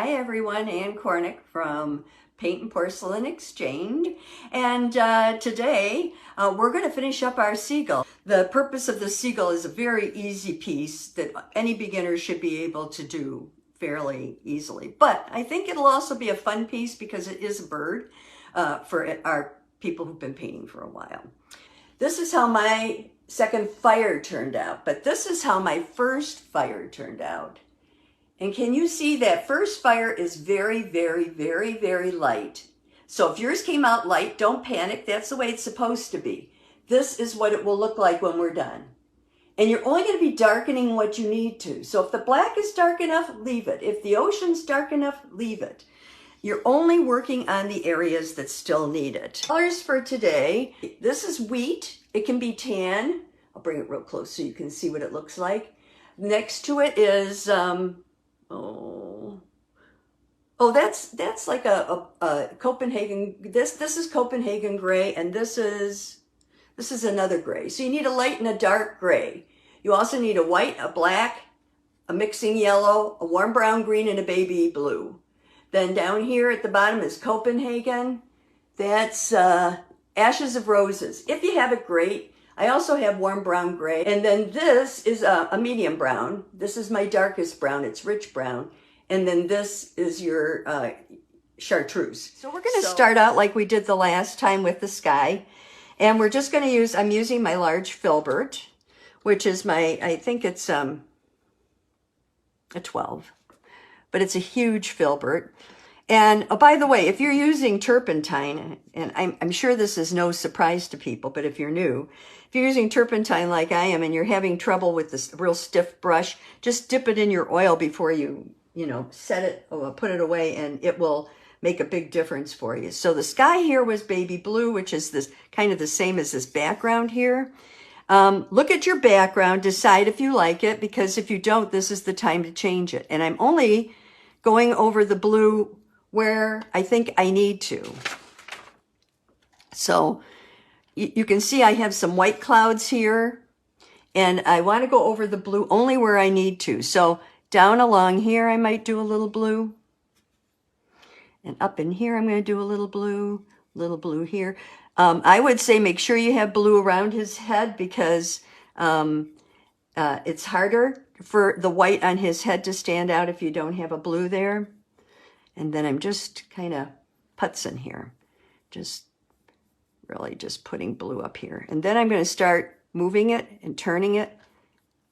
Hi everyone, Ann Cornick from Paint and Porcelain Exchange, and today we're going to finish up our Seagull. The purpose of the Seagull is a very easy piece that any beginner should be able to do fairly easily, but I think it'll also be a fun piece because it is a bird for our people who've been painting for a while. This is how my second fire turned out, but this is how my first fire turned out. And can you see that first fire is very, very, very, very light. So if yours came out light, don't panic. That's the way it's supposed to be. This is what it will look like when we're done. And you're only going to be darkening what you need to. So if the black is dark enough, leave it. If the ocean's dark enough, leave it. You're only working on the areas that still need it. Colors for today. This is wheat. It can be tan. I'll bring it real close so you can see what it looks like. Next to it is... that's like a Copenhagen. This is Copenhagen gray, and this is another gray. So you need a light and a dark gray. You also need a white, a black, a mixing yellow, a warm brown green, and a baby blue. Then down here at the bottom is Copenhagen. That's Ashes of Roses. If you have it, great. I also have warm brown gray. And then this is a medium brown. This is my darkest brown. It's rich brown. And then this is your chartreuse. So we're going to start out like we did the last time with the sky. And we're just going to use, I'm using my large filbert, which is my, I think it's a 12. But it's a huge filbert. And oh, by the way, if you're using turpentine, and I'm sure this is no surprise to people, but if you're new, if you're using turpentine like I am and you're having trouble with this real stiff brush, just dip it in your oil before you set it or put it away, and it will make a big difference for you. So the sky here was baby blue, which is this kind of the same as this background here. Look at your background, decide if you like it, because if you don't, this is the time to change it. And I'm only going over the blue where I think I need to. So you can see I have some white clouds here, and I want to go over the blue only where I need to. So down along here, I might do a little blue. And up in here, I'm going to do a little blue here. I would say make sure you have blue around his head, because it's harder for the white on his head to stand out if you don't have a blue there. And then I'm just kind of putzing here. Really just putting blue up here. And then I'm going to start moving it and turning it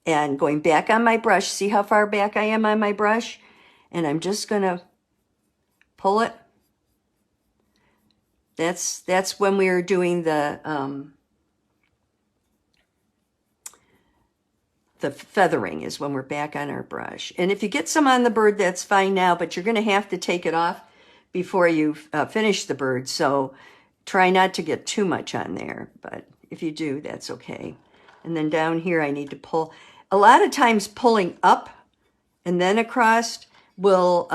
and going back on my brush. See how far back I am on my brush? And I'm just going to pull it. That's when we were doing the feathering, is when we're back on our brush. And if you get some on the bird, that's fine now, but you're going to have to take it off before you finish the bird. So try not to get too much on there, but if you do, that's okay. And then down here, I need to pull. A lot of times pulling up and then across will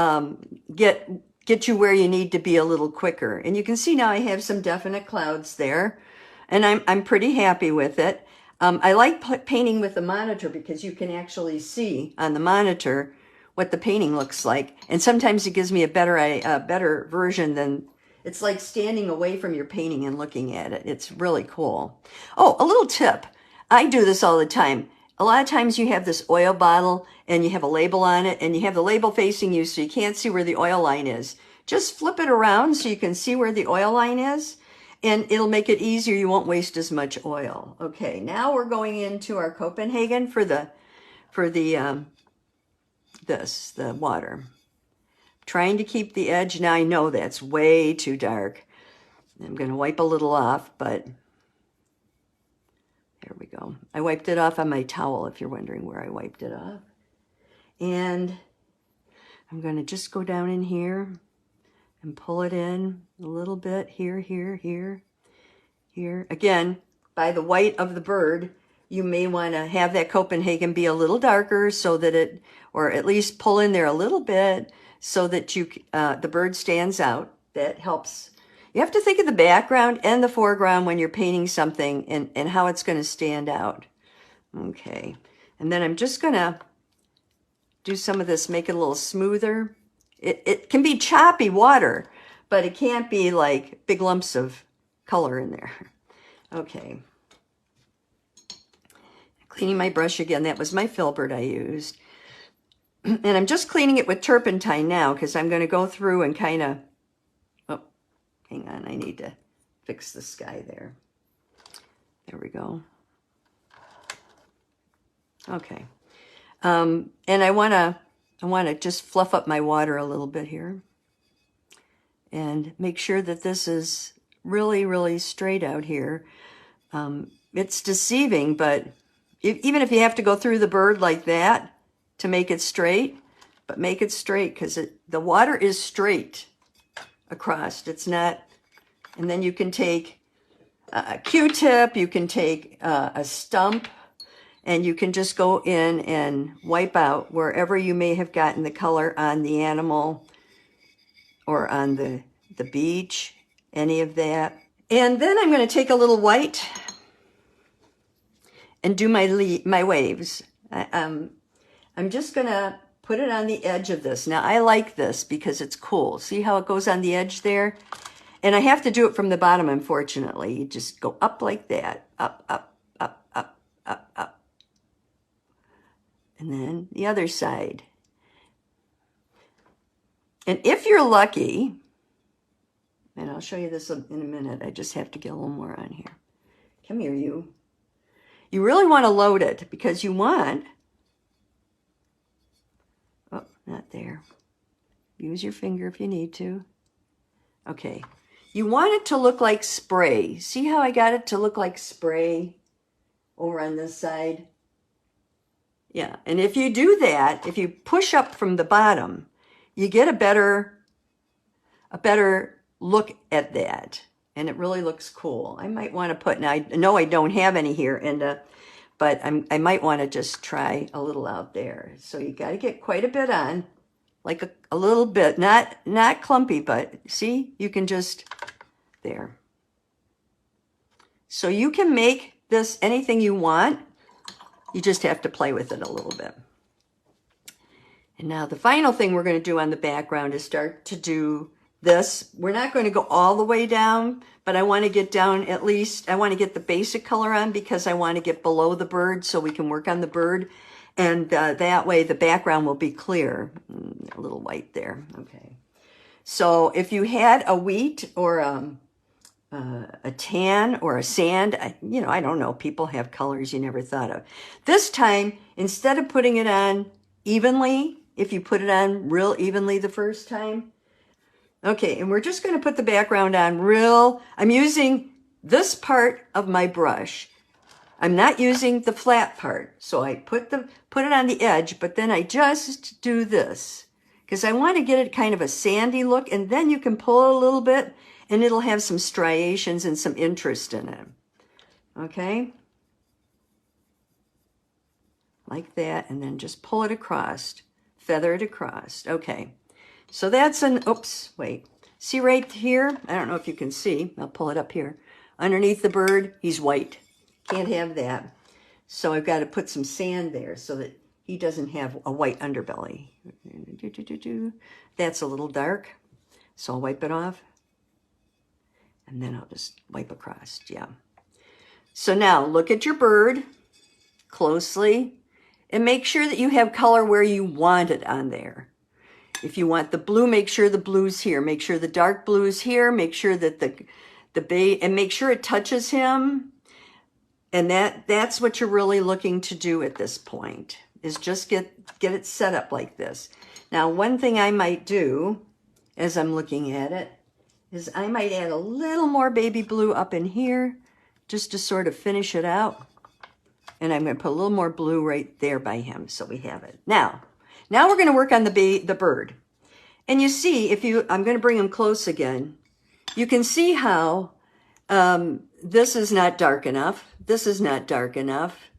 get you where you need to be a little quicker. And you can see now I have some definite clouds there, and I'm pretty happy with it. I like painting with the monitor because you can actually see on the monitor what the painting looks like. And sometimes it gives me a better version than, it's like standing away from your painting and looking at it. It's really cool. Oh, a little tip. I do this all the time. A lot of times you have this oil bottle and you have a label on it, and you have the label facing you so you can't see where the oil line is. Just flip it around so you can see where the oil line is. And it'll make it easier. You won't waste as much oil. Okay, now we're going into our Copenhagen for the water. Trying to keep the edge. Now I know that's way too dark. I'm going to wipe a little off, but there we go. I wiped it off on my towel, if you're wondering where I wiped it off. And I'm going to just go down in here and pull it in a little bit here, here, here, here. Again, by the white of the bird, you may want to have that Copenhagen be a little darker so that it, or at least pull in there a little bit so that the bird stands out. That helps. You have to think of the background and the foreground when you're painting something, and how it's going to stand out. Okay. And then I'm just going to do some of this, make it a little smoother. It can be choppy water, but it can't be like big lumps of color in there. Okay. Cleaning my brush again. That was my filbert I used. And I'm just cleaning it with turpentine now because I'm going to go through and kind of, oh, hang on, I need to fix the sky there. There we go. Okay. And I want to just fluff up my water a little bit here and make sure that this is really, really straight out here. It's deceiving, but even if you have to go through the bird like that to make it straight, but make it straight because the water is straight across. It's not, and then you can take a Q-tip, you can take a stump, and you can just go in and wipe out wherever you may have gotten the color on the animal or on the beach, any of that. And then I'm going to take a little white and do my waves. I'm just going to put it on the edge of this. Now, I like this because it's cool. See how it goes on the edge there? And I have to do it from the bottom, unfortunately. You just go up like that. Up, up, up, up, up, up. And then the other side. And if you're lucky, and I'll show you this in a minute. I just have to get a little more on here. Come here, you. You really want to load it because you want, oh, not there. Use your finger if you need to. Okay. You want it to look like spray. See how I got it to look like spray over on this side? Yeah. And if you do that, if you push up from the bottom, you get a better look at that. And it really looks cool. I might want to put, now I know I don't have any here, but I might want to just try a little out there. So you got to get quite a bit on, like a little bit, not clumpy, but see, you can just, there. So you can make this anything you want. You just have to play with it a little bit. And now the final thing we're going to do on the background is start to do this. We're not going to go all the way down, but I want to get down at least, I want to get the basic color on because I want to get below the bird so we can work on the bird. And that way the background will be clear. A little white there. Okay. So if you had a wheat or a tan or a sand, I don't know. People have colors you never thought of. This time, instead of putting it on evenly, if you put it on real evenly the first time, okay, and we're just going to put the background on I'm using this part of my brush. I'm not using the flat part. So I put it on the edge, but then I just do this because I want to get it kind of a sandy look, and then you can pull a little bit and it'll have some striations and some interest in it. Okay? Like that, and then just pull it across, feather it across. Okay. So that's oops, wait. See right here? I don't know if you can see. I'll pull it up here. Underneath the bird, he's white. Can't have that. So I've got to put some sand there so that he doesn't have a white underbelly. That's a little dark. So I'll wipe it off. And then I'll just wipe across, yeah. So now look at your bird closely and make sure that you have color where you want it on there. If you want the blue, make sure the blue's here. Make sure the dark blue's here. Make sure that and make sure it touches him. And that's what you're really looking to do at this point, is just get it set up like this. Now, one thing I might do as I'm looking at it is I might add a little more baby blue up in here just to sort of finish it out. And I'm going to put a little more blue right there by him so we have it. Now we're going to work on the bird. And you see, I'm going to bring him close again. You can see how this is not dark enough. This is not dark enough.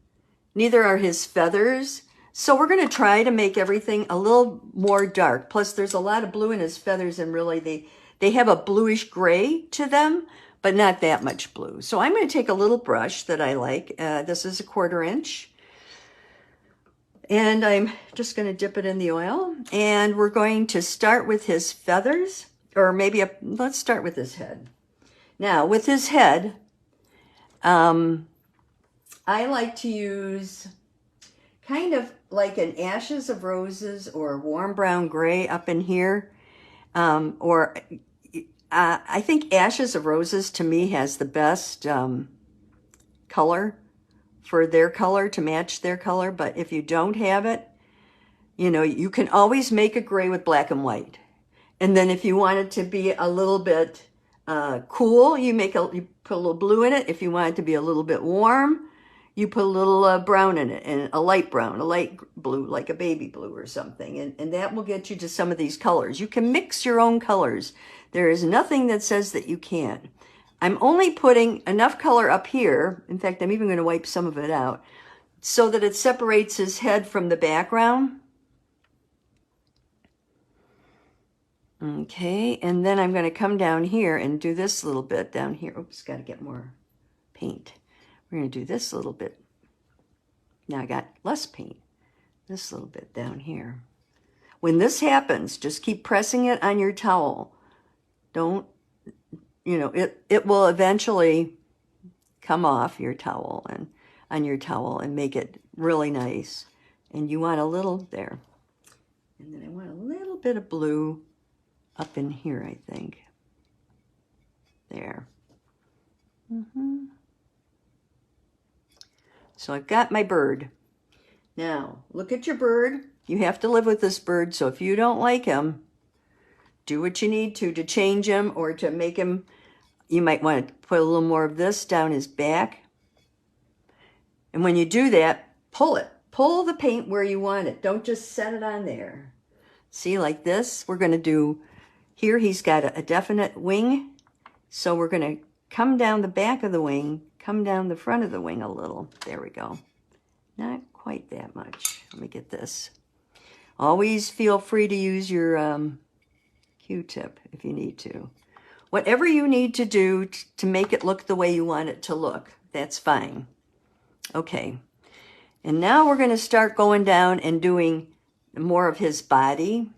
Neither are his feathers. So we're going to try to make everything a little more dark. Plus, there's a lot of blue in his feathers, and really they have a bluish gray to them, but not that much blue. So I'm going to take a little brush that I like. This is a 1/4 inch. And I'm just going to dip it in the oil. And we're going to start with his feathers, or maybe let's start with his head. Now, with his head, I like to use kind of like an Ashes of Roses or warm brown gray up in here. Or I think Ashes of Roses to me has the best color for their color, to match their color. But if you don't have it, you know, you can always make a gray with black and white. And then if you want it to be a little bit cool, you put a little blue in it. If you want it to be a little bit warm, you put a little brown in it, and a light brown, a light blue, like a baby blue or something. And that will get you to some of these colors. You can mix your own colors. There is nothing that says that you can't. I'm only putting enough color up here. In fact, I'm even going to wipe some of it out so that it separates his head from the background. Okay, and then I'm going to come down here and do this little bit down here. Oops, got to get more paint. We're going to do this little bit. Now I got less paint. This little bit down here. When this happens, just keep pressing it on your towel. Don't, you know, it will eventually come off your towel and on your towel and make it really nice. And you want a little there. And then I want a little bit of blue up in here, I think. There. So I've got my bird. Now, look at your bird. You have to live with this bird, so if you don't like him, do what you need to change him or to make him, you might want to put a little more of this down his back. And when you do that, pull it. Pull the paint where you want it. Don't just set it on there. See, like this, we're going to do, here he's got a definite wing. So we're going to come down the back of the wing, come down the front of the wing a little. There we go. Not quite that much. Let me get this. Always feel free to use your Q-tip if you need to. Whatever you need to do to make it look the way you want it to look, that's fine. Okay. And now we're going to start going down and doing more of his body.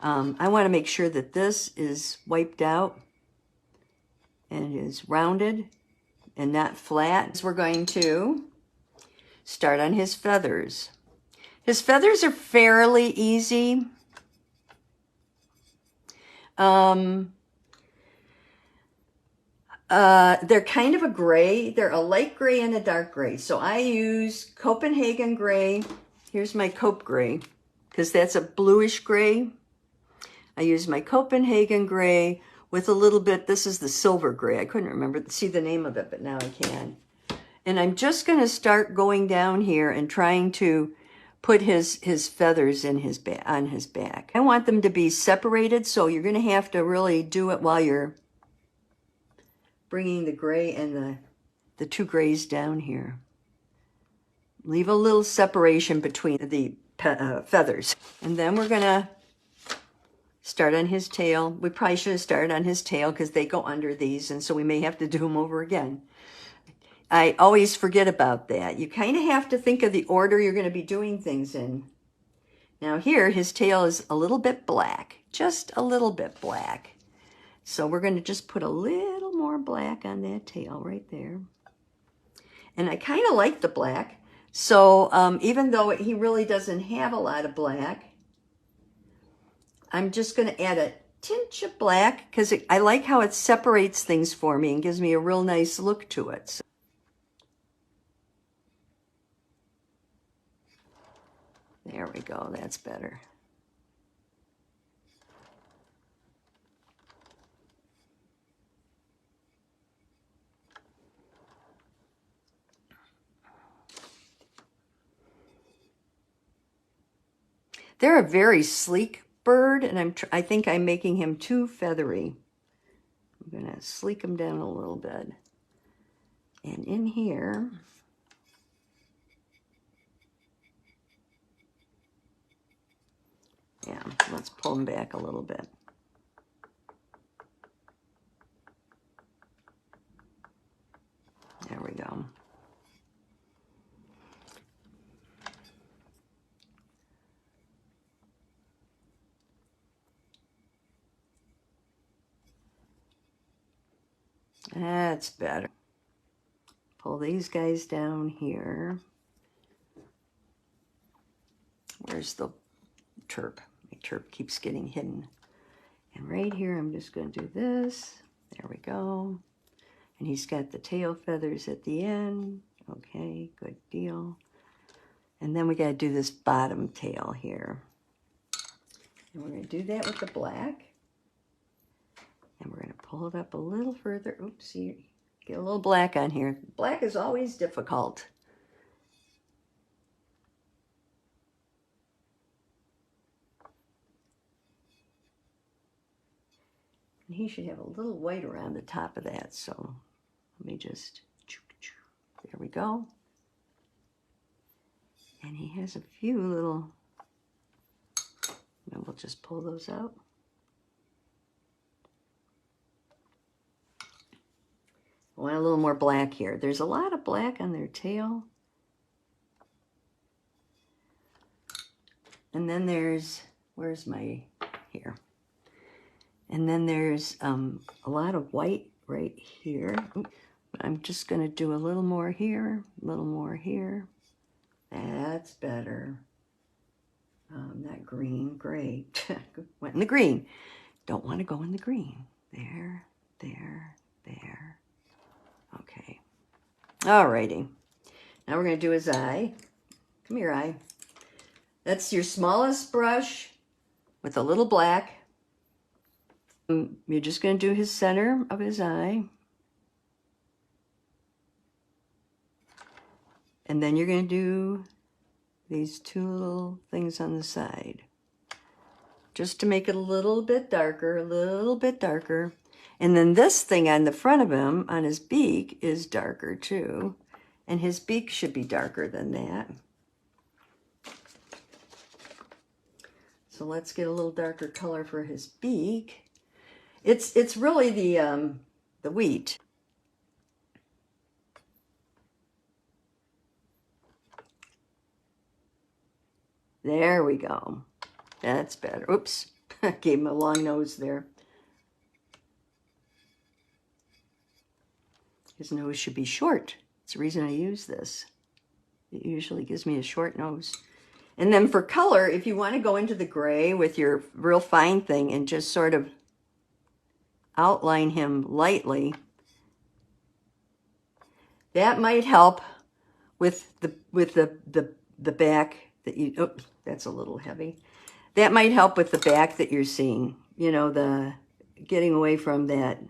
I want to make sure that this is wiped out and is rounded and not flat. So we're going to start on his feathers. His feathers are fairly easy. They're kind of a gray. They're a light gray and a dark gray. So I use Copenhagen gray. Here's my Cope gray, because that's a bluish gray. I use my Copenhagen gray with a little bit, this is the silver gray. I couldn't see the name of it, but now I can. And I'm just going to start going down here and trying to put his feathers in on his back. I want them to be separated, so you're going to have to really do it while you're bringing the gray and the two grays down here. Leave a little separation between the feathers. And then we're going to start on his tail. We probably should have started on his tail because they go under these, and so we may have to do them over again. I always forget about that. You kind of have to think of the order you're going to be doing things in. Now here, his tail is a little bit black, just a little bit black. So we're going to just put a little more black on that tail right there. And I kind of like the black. So even though he really doesn't have a lot of black, I'm just going to add a tinge of black because I like how it separates things for me and gives me a real nice look to it. So there we go. That's better. They're a very sleek bird, and I think I'm making him too feathery. I'm going to sleek him down a little bit. And in here, yeah, let's pull him back a little bit. There we go. That's better. Pull these guys down here. Where's the terp? My terp keeps getting hidden. And right here, I'm just going to do this. There we go. And he's got the tail feathers at the end. Okay, good deal. And then we got to do this bottom tail here. And we're going to do that with the black. And we're going to pull it up a little further. Oops, see, get a little black on here. Black is always difficult. And he should have a little white around the top of that. So let me just, there we go. And he has a few little, and we'll just pull those out. I want a little more black here. There's a lot of black on their tail. And then there's, where's my, here. And then there's a lot of white right here. I'm just going to do a little more here, a little more here. That's better. Not green, gray. Went in the green. Don't want to go in the green. There, there, there. Okay. Alrighty. Now we're going to do his eye. Come here, eye. That's your smallest brush with a little black. You're just going to do his center of his eye. And then you're going to do these two little things on the side. Just to make it a little bit darker, a little bit darker. And then this thing on the front of him, on his beak, is darker too. And his beak should be darker than that. So let's get a little darker color for his beak. It's really the wheat. There we go. That's better. Oops, gave him a long nose there. His nose should be short. It's the reason I use this. It usually gives me a short nose. And then for color, if you want to go into the gray with your real fine thing and just sort of outline him lightly, that might help with the back that you, oh, that's a little heavy. That might help with the back that you're seeing, you know, the getting away from that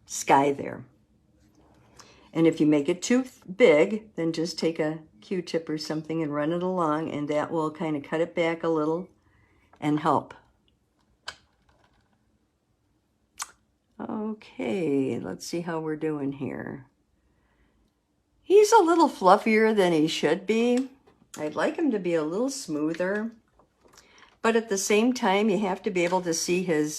sky there. And if you make it too big, then just take a Q-tip or something and run it along, and that will kind of cut it back a little and help. Okay, let's see how we're doing here. He's a little fluffier than he should be. I'd like him to be a little smoother, but at the same time, you have to be able to see his,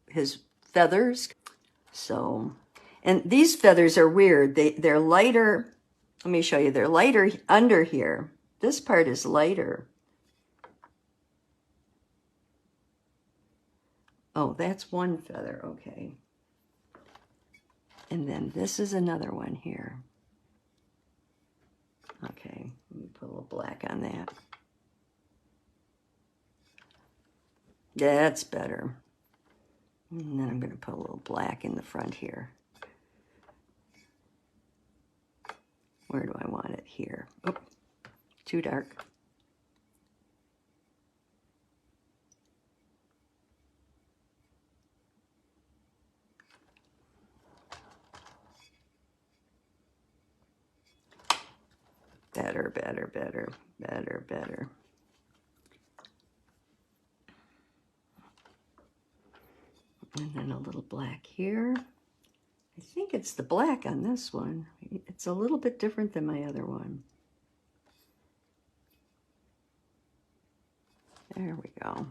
his feathers. So, and these feathers are weird. They're lighter. Let me show you. They're lighter under here. This part is lighter. Oh, that's one feather. Okay. And then this is another one here. Okay, let me put a little black on that. That's better. And then I'm going to put a little black in the front here. Where do I want it? Here. Oh, too dark. Better, better, better, better, better. And then a little black here. I think it's the black on this one. It's a little bit different than my other one. There we go.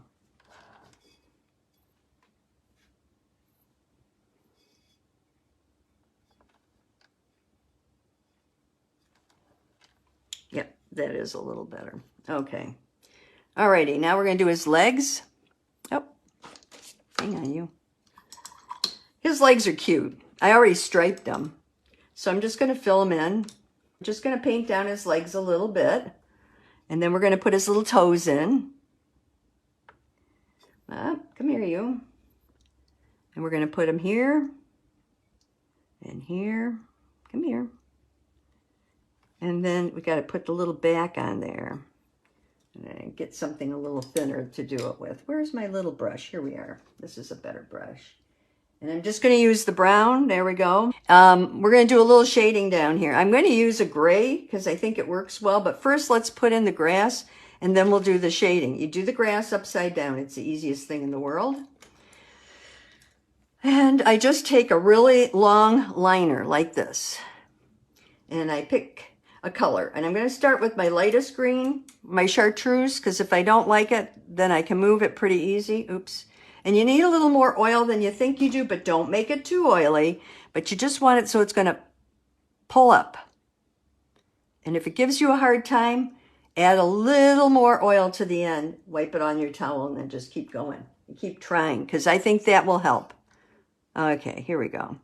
Yep, that is a little better. Okay. Alrighty, now we're going to do his legs. Oh, hang on you. His legs are cute. I already striped them. So I'm just going to fill them in. I'm just going to paint down his legs a little bit. And then we're going to put his little toes in. Come here, you. And we're going to put him here. And here. Come here. And then we got to put the little back on there. And get something a little thinner to do it with. Where's my little brush? Here we are. This is a better brush. And I'm just going to use the brown. There we go. We're going to do a little shading down here. I'm going to use a gray because I think it works well. But first, let's put in the grass, and then we'll do the shading. You do the grass upside down. It's the easiest thing in the world. And I just take a really long liner like this. And I pick a color. And I'm going to start with my lightest green, my chartreuse, because if I don't like it, then I can move it pretty easy. Oops. And you need a little more oil than you think you do, but don't make it too oily. But you just want it so it's going to pull up. And if it gives you a hard time, add a little more oil to the end. Wipe it on your towel and then just keep going. And keep trying, because I think that will help. Okay, here we go.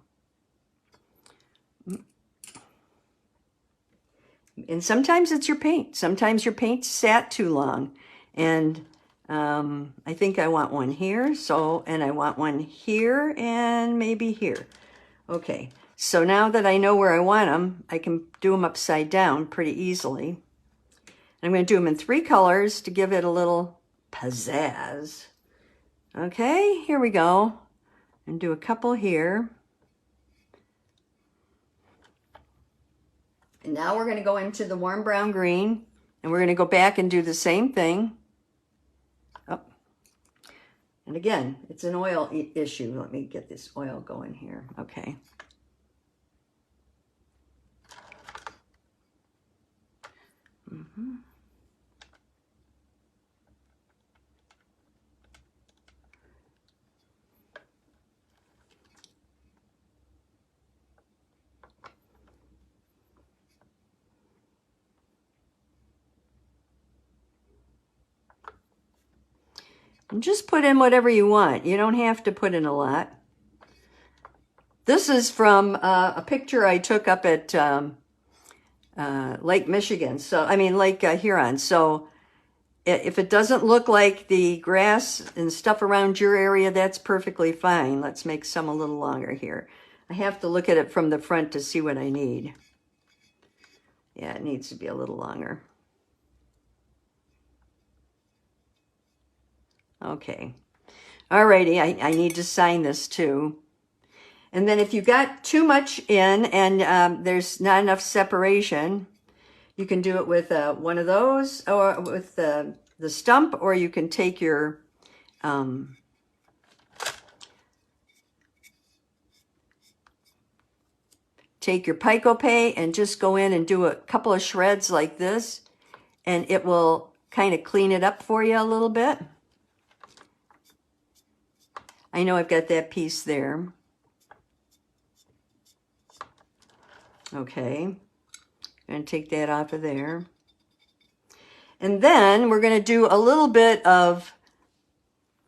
And sometimes it's your paint. Sometimes your paint sat too long. And I think I want one here, and I want one here and maybe here. Okay, so now that I know where I want them, I can do them upside down pretty easily. And I'm going to do them in 3 colors to give it a little pizzazz. Okay, here we go. And do a couple here. And now we're going to go into the warm brown green, and we're going to go back and do the same thing. And again, it's an oil issue. Let me get this oil going here. Okay. And just put in whatever you want. You don't have to put in a lot. This is from a picture I took up at Lake Michigan. Lake Huron. So if it doesn't look like the grass and stuff around your area, that's perfectly fine. Let's make some a little longer here. I have to look at it from the front to see what I need. Yeah, it needs to be a little longer. Okay. Alrighty, I need to sign this too. And then if you got too much in and there's not enough separation, you can do it with one of those, or with the stump, or you can take your Pico-Pay and just go in and do a couple of shreds like this, and it will kind of clean it up for you a little bit. I know I've got that piece there. Okay, I'm going to take that off of there. And then we're going to do a little bit of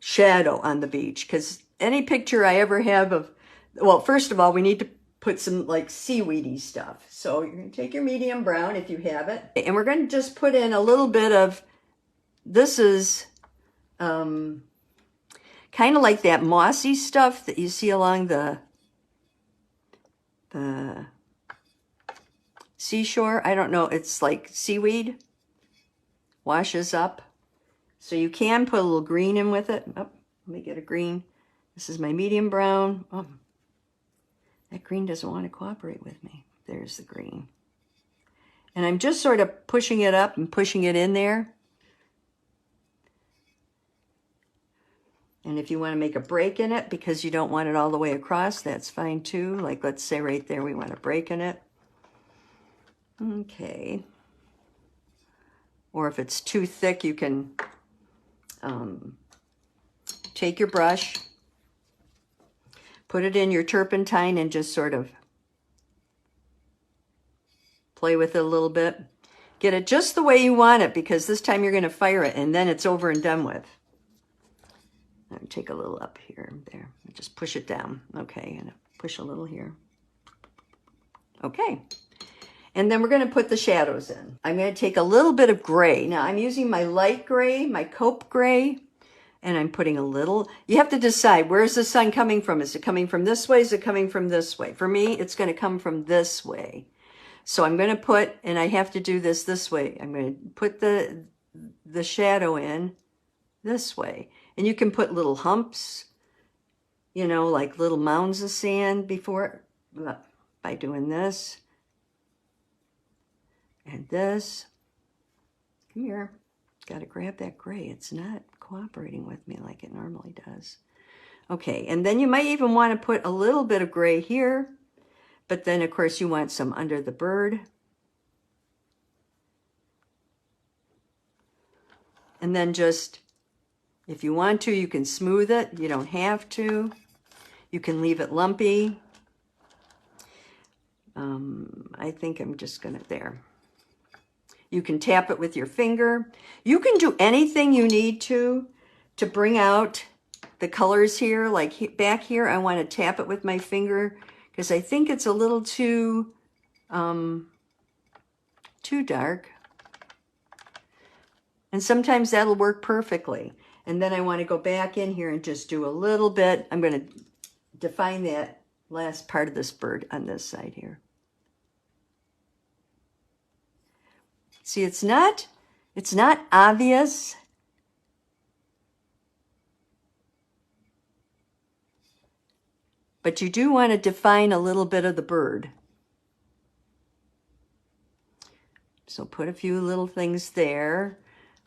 shadow on the beach, because any picture I ever have of, well, first of all, we need to put some like seaweedy stuff. So you're going to take your medium brown if you have it, and we're going to just put in a little bit of, this is kind of like that mossy stuff that you see along the seashore. I don't know, it's like seaweed, washes up. So you can put a little green in with it. Oh, let me get a green. This is my medium brown. Oh, that green doesn't want to cooperate with me. There's the green. And I'm just sort of pushing it up and pushing it in there. And if you want to make a break in it because you don't want it all the way across, that's fine too. Like, let's say right there we want a break in it. Okay. Or if it's too thick, you can take your brush, put it in your turpentine, and just sort of play with it a little bit. Get it just the way you want it, because this time you're going to fire it and then it's over and done with. I'll take a little up here, there. Just push it down. Okay, and push a little here. Okay. And then we're going to put the shadows in. I'm going to take a little bit of gray. Now I'm using my light gray, my cope gray, and I'm putting a little. You have to decide, where's the sun coming from? Is it coming from this way? Is it coming from this way? For me, it's going to come from this way. So I'm going to put, and I have to do this way. I'm going to put the shadow in this way. And you can put little humps, you know, like little mounds of sand before, by doing this. And this. Come here. Got to grab that gray. It's not cooperating with me like it normally does. Okay, and then you might even want to put a little bit of gray here. But then, of course, you want some under the bird. And then just, if you want to, you can smooth it. You don't have to. You can leave it lumpy. I think I'm just going to, there. You can tap it with your finger. You can do anything you need to bring out the colors here. Like back here, I want to tap it with my finger, because I think it's a little too dark. And sometimes that'll work perfectly. And then I want to go back in here and just do a little bit. I'm going to define that last part of this bird on this side here. See, it's not obvious. But you do want to define a little bit of the bird. So put a few little things there,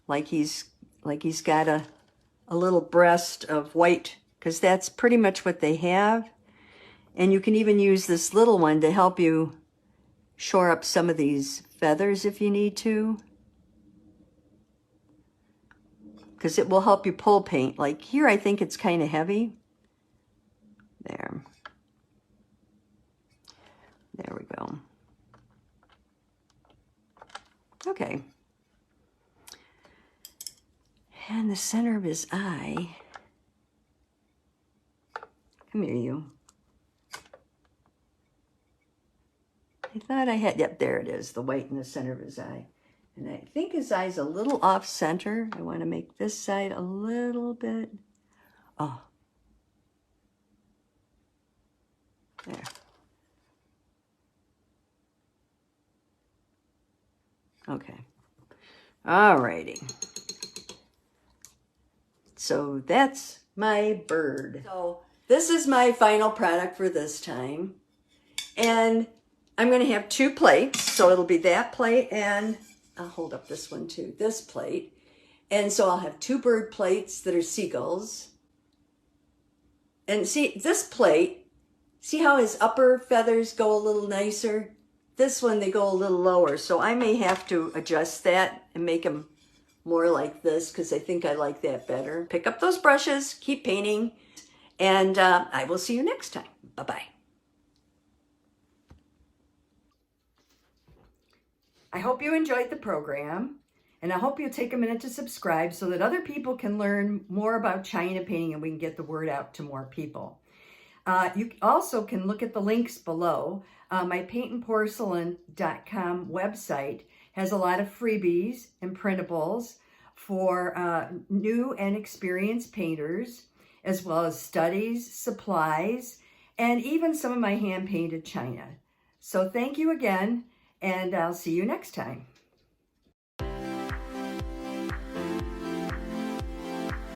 like he's got a little breast of white, because that's pretty much what they have. And you can even use this little one to help you shore up some of these feathers if you need to, because it will help you pull paint. Like here, I think it's kind of heavy. There we go. Okay. And the center of his eye. Come here, you. I thought I had, yep, there it is, the white in the center of his eye. And I think his eye's a little off center. I want to make this side a little bit, oh. There. Okay. Alrighty. So that's my bird. So this is my final product for this time. And I'm going to have 2 plates. So it'll be that plate, and I'll hold up this one too, this plate. And so I'll have 2 bird plates that are seagulls. And see, this plate, see how his upper feathers go a little nicer? This one, they go a little lower. So I may have to adjust that and make them more like this, because I think I like that better. Pick up those brushes, keep painting, and I will see you next time. Bye-bye. I hope you enjoyed the program, and I hope you'll take a minute to subscribe so that other people can learn more about China painting and we can get the word out to more people. You also can look at the links below. My Paintnporcelain.com website has a lot of freebies and printables for new and experienced painters, as well as studies, supplies, and even some of my hand-painted china. So thank you again, and I'll see you next time.